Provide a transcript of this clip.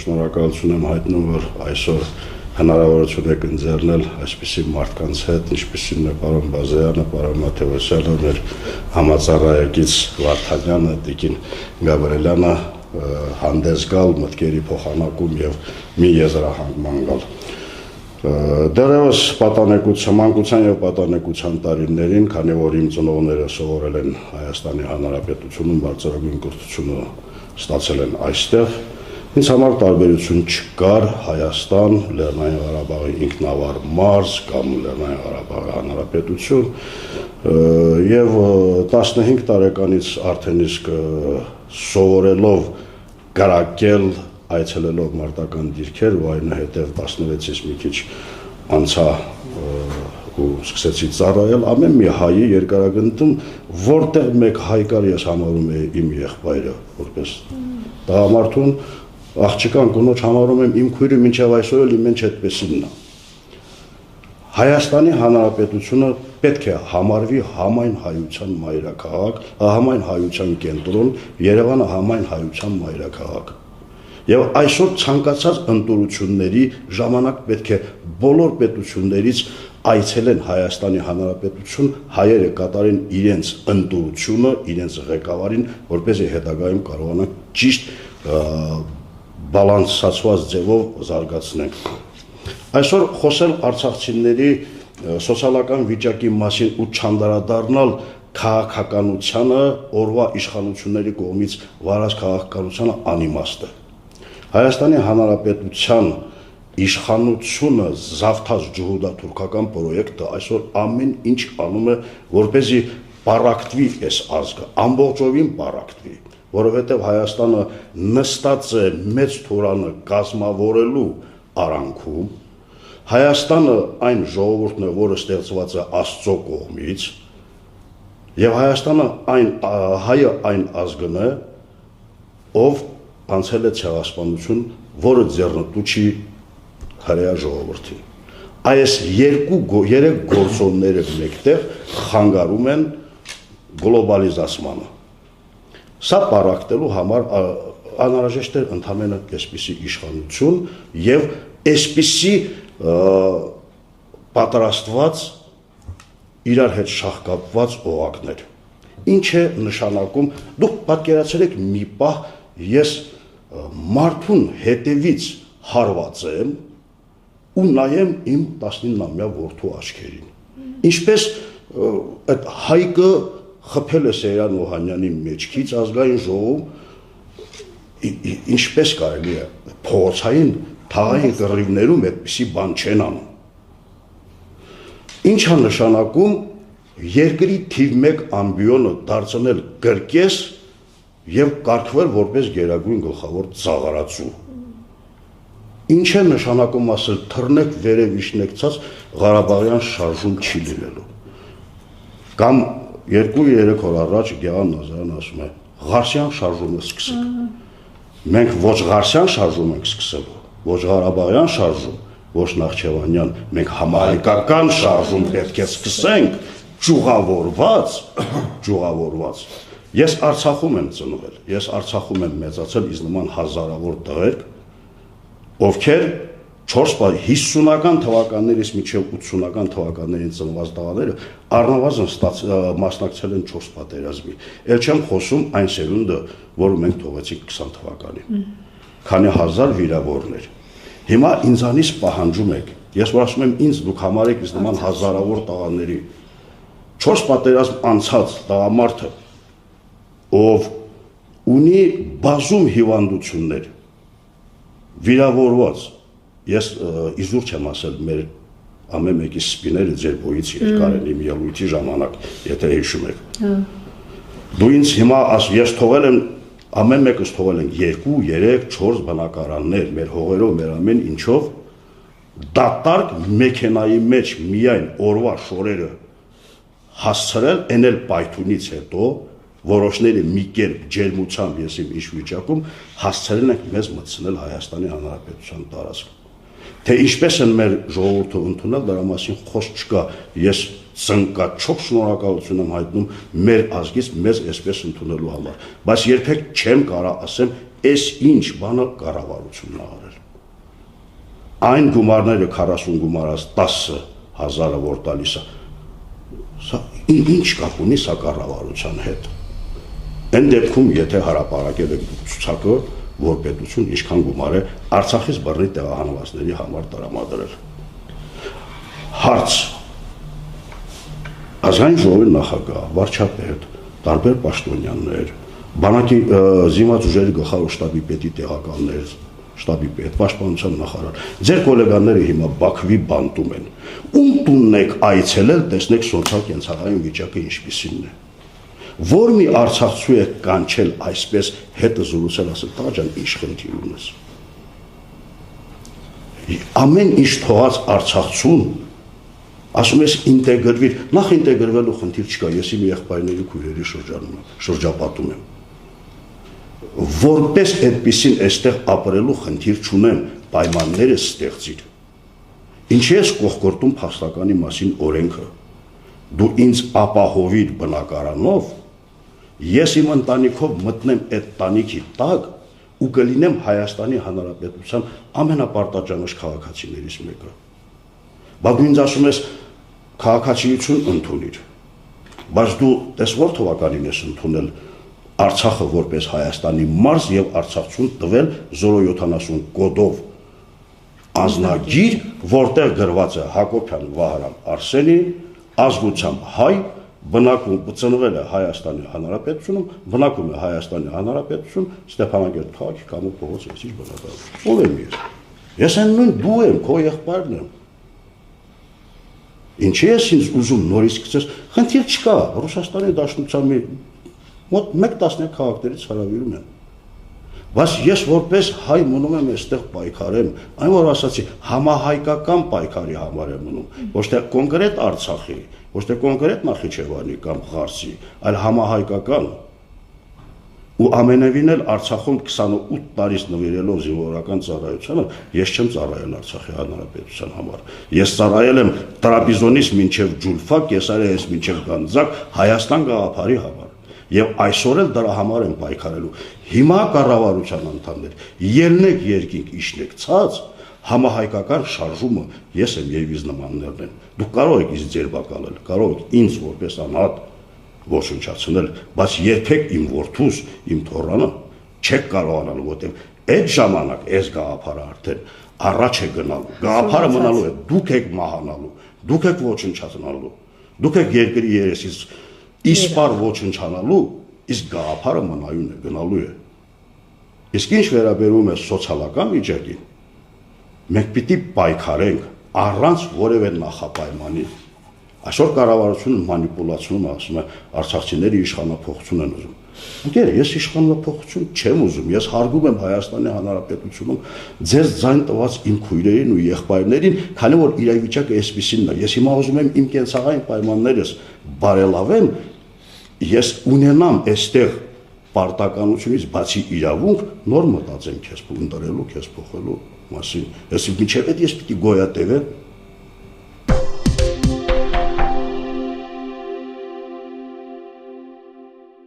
շնորհակալություն եմ հայտնում, որ այսօր հնարավորություն եք ընձեռնել այսպիսի մարդկանց հետ, ինչպիսին է պարոն Բազարյանը, պարոն Մաթևոսյանը, մեր համաձայնագիր Վարդանյանը, Տիկին Գաբրելյանը հանդես գալ, մտքերի փոխանակում եւ մի եզրահանգման գալ։ Դեռևս մանկության եւ պատանեկության տարիներին, քանի որ իմ ծնողները սովորել են Հայաստանի Հանրապետությունում, բարձրագույն կրթությունը ստացել են այստեղ, ինձ համար տարբերություն չկար Հայաստան, Լեռնային Ղարաբաղի ինքնավար մարզ կամ Լեռնային Ղարաբաղի Հանրապետություն եւ 15 տարեկանից արդեն իսկ սովորելով գրակել, այցելելով մարտական դիրքեր ու այնուհետև 16-ից մի քիչ անցա ու սկսեցի ծառայել ամեն մի հայի երկարագնդում, որտեղ մեկ հայ կար, ես համարում էի իմ եղբայրը, որպես տղամարդուն, աղջկան կնոջ համարում եմ իմ քույրը, մինչև այսօր էլ իմ մեջ այդպեսինն է։ Հայաստանի Հանրապետությունը պետք է համարվի համայն հայության մայրաքաղաք, համայն հայության կենտրոն, Երևանը համայն հայության մայրաքաղաք։ Եվ այսօր ցանկացած ընտրությունների ժամանակ պետք է բոլոր պետություններից այցելեն Հայաստանի Հանրապետություն, հայերը կատարեն իրենց ընտրությունը, իրենց ղեկավարին, որպեսզի հետագայում կարողանան ճիշտ բալանսացված ձևով զարգացնենք։ Այսօր խոսել արցախցիների սոցիալական վիճակի մասին ու չանդրադառնալ քաղաքականությանը, օրվա իշխանությունների կողմից վարած քաղաքականությանը անիմաստ է։ Հայաստանի Հանրապետության իշխանությունը զավթած ջհուդաթուրքական պրոյեկտը այսօր ամեն ինչ անում է, որպեսզի պառակտվի այս ազգը, ամբողջովին պառակտվի, որովհետև Հայաստանը նստած է մեծ թորանը կազմավորելու արանքում, Հայաստանը այն ժողովուրդն է, որը ստեղծված է Աստծո կողմից, եւ Հայաստանը հայը այն ազգն է, ով անցել է ցեղասպանություն, որը ձեռնտու չի հրեա ժողովրդին։ Այս երեք գործոնները մեկտեղ խանգարում են գլոբալիզացմանը։ Սա պառակտելու համար անհրաժեշտ է ընդհանրապես այսպիսի իշխանություն եւ այսպիսի պատրաստված իրար հետ շահկապված օղակներ։ Ինչ է նշանակում, դուք պատկերացրեք մի պահ, ես մարդուն հետևից հարված եմ ու նայեմ իմ 19-ամյա որդու աչքերին։ Ինչպես այդ հայկը խփել է Սեյրան Օհանյանի մեջքից ազգային ժողովում, ինչպես կարելի է փողոցային թաղային կռիվներում այդպիսի բան չեն անում։ Ինչ է նշանակում երկրի թիվ 1 ամբիոնը դարձնել կրկես եւ կարգվել որպես գերագույն գլխավոր ծաղարացու։ Ինչ է նշանակում ասել թռնեք վերև իջնեկցած Ղարաբաղյան շարժում չի լինելու։ Կամ 2-3 օր առաջ Գեղամ Նազարյանը ասում է Ղարսյան շարժումը սկսեք։ Մենք ոչ Ղարսյան շարժում ենք սկսելու, ոչ Ղարաբաղյան շարժում, ոչ Նախճեվանյան, մենք համահայկական շարժում պետք է սկսենք, ճյուղավորված։ Ես Արցախում եմ ծնվել, ես Արցախում եմ մեծացել, ինձ նման հազարավոր տղերք, ովքեր 50-ական թվականներից մինչև 80-ական թվականներին ծնված տղաները առնվազն մասնակցել են 4 պատերազմի։ Էլ չեմ խոսում այն սերունդը, որը մենք թողեցինք 20 թվականին։ Քանի հազար վիրավորներ։ Հիմա ինձանից պահանջում եք, ես որ ասում եմ ինձ, դուք համարեք ինձ նման հազարավոր տղաների 4 պատերազմ անցած տղամարդը, ով ունի բազում հիվանդություններ, վիրավորված, ես իզուր չեմ ասել մեր ամեն մեկի սպիները ձեր բոյից երկար են իմ ելույթի ժամանակ, եթե հիշում եք։ Դու ինձ հիմա ես թողել եմ, ամեն մեկս թողել են 2, 3, 4 բնակարաններ, մեր հողերով, մեր ամեն ինչով, դատարկ մեքենայի մեջ միայն օրվա շորերը հասցրել, էնել պայթունից հետո, որոշները մի կերպ ջերմությամբ ես իմ ինչ վիճակում հասցրել ենք մեզ մտցնել Հայաստանի Հանրապետության տարածքում։ Թե ինչպես են մեր ժողովուրդը ընդունել, դրա մասին խոսք չկա, ես ծնկաչոք շնորհակալություն եմ հայտնում մեր ազգից մեզ այսպես ընդունելու համար, բայց երբեք չեմ կարող ասեմ, այս ինչ բանը կառավարությունն ա արել։ Այն գումարները 40 գումարած 10,000-ը որ տալիս է, սա ինչ կապ ունի սա կառավարության հետ։ Այն դեպքում, եթե հրապարակել եք ցուցակը, որ պետություն ինչքան գումար է Արցախից բռնի տեղահանվածների համար տրամադրել։ Հարց. ազգային ժողովի նախագահ, վարչապետ, տարբեր պաշտոնյաներ, բանակի զինված ուժերի գլխավոր շտաբի պետի տեղականներ, շտաբի պետ, պաշտպանության նախարար, ձեր գոլեգաները հիմա Բաքվի բանտում են, ում տունն եք այցելել, տեսնեք սոցիալ-կենցաղային վիճակը ինչպիսին է, որ մի արցախցու եք կանչել այսպես հետը զրուցել, ասել, տղա ջան, ինչ խնդիր ունես։ Ամեն ինչ թողած արցախցուն, ասում ես ինտեգրվիր, նախ ինտեգրվելու խնդիր չկա, ես իմ եղբայրների քույրերի շրջապատում եմ։ Որպես այդպիսին այստեղ ապրելու խնդիր չունեմ, պայմանները ստեղծիր։ Ինչի ես կողքորտում փաստականի մասին օրենքը։ Դու ինձ ապահովիր բնակարանով, ես իմ ընտանիքով մտնեմ այդ տանիքի տակ ու կլինեմ Հայաստանի Հանրապետության ամենապարտաճանաչ քաղաքացիներից մեկը։ Բայց դու ինձ ասում ես քաղաքացիություն ընդունիր, բայց դու տես որ թվականին ես ընդունել Արցախը որպես Հայաստանի մարզ եւ Արցախցուն տվել 070 կոդով անձնագիր, որտեղ գրված է Հակոբյան Վահրամ Արսենի, ազգությամբ հայ, բնակվում ծնվել է Հայաստանի Հանրապետությունում, բնակվում է Հայաստանի Հանրապետություն, Ստեփանագերտ քաղաքի Կամո փողոց 6 բնակարան։ Ով եմ ես։ Ես այն նույն դու եմ, քո եղբայրն եմ։ Ինչի ես ինձ ուզում նորից սկսես, խնդիր չկա, Ռուսաստանի Դաշնության մոտ 1/10 քաղաքներից հրավիրում են։ Բայց ես որպես հայ մնում եմ այստեղ պայքարեմ, այն որ ասացի, համահայկական պայքարի համար եմ մնում, ոչ թե կոնկրետ Արցախի, ոչ թե կոնկրետ Նախիջևանի կամ Ղարսի, այլ համահայկական։ Ու ամենևին էլ Արցախում 28 տարից նվիրելով զինվորական ծառայությանը, ես չեմ ծառայել Արցախի Հանրապետության համար։ Ես ծառայել եմ Տրաբիզոնից մինչև Ջուլֆա, Կեսարիայից մինչև Գանձակ Հայաստան գաղափարի համար։ Եվ այսօր էլ դրա համար են պայքարելու։ Հիմա կառավարության անդամներ, ելնեք երկինք, իջնեք ցած, համահայկական շարժումը ես եմ եւ իզ նմաններն են։ Դուք կարող եք ինձ ձերբակալել, կարող եք ինձ որպես անհատ ոչնչացնել, բայց երբեք իմ որդուս, իմ թոռանը չեք կարողանալ, որտեղ այդ ժամանակ այս գաղափարը արդեն առաջ է գնալու։ Գաղափարը մնալու է, դուք եք մահանալու, դուք եք ոչնչացնալու, դուք եք երկրի երեսից իսպար ոչնչանալու, իսկ գաղափարը մնայուն է, գնալու է։ Իսկ ինչ վերաբերում է սոցիալական վիճակին, մենք պիտի պայքարենք առանց որևէ նախապայմանի։ Այսօր կառավարությունը մանիպուլացիոն ասում է արցախցիները իշխանափոխություն են ուզում։ Ընկեր, ես իշխանափոխություն չեմ ուզում, ես հարգում եմ Հայաստանի Հանրապետությունում ձեր ձայն տված իմ քույրերին ու եղբայրներին, քանի որ իրավիճակը այսպիսինն է։ Ես հիմա ուզում եմ իմ կենցաղային պայմաններս բարելավեմ, ես ունենամ այստեղ պարտականությունից բացի իրավունք նոր մտածեմ քեզ ընտրելու, քեզ փոխելու մասին։ Ես մինչև այդ ես պիտի գոյատևեմ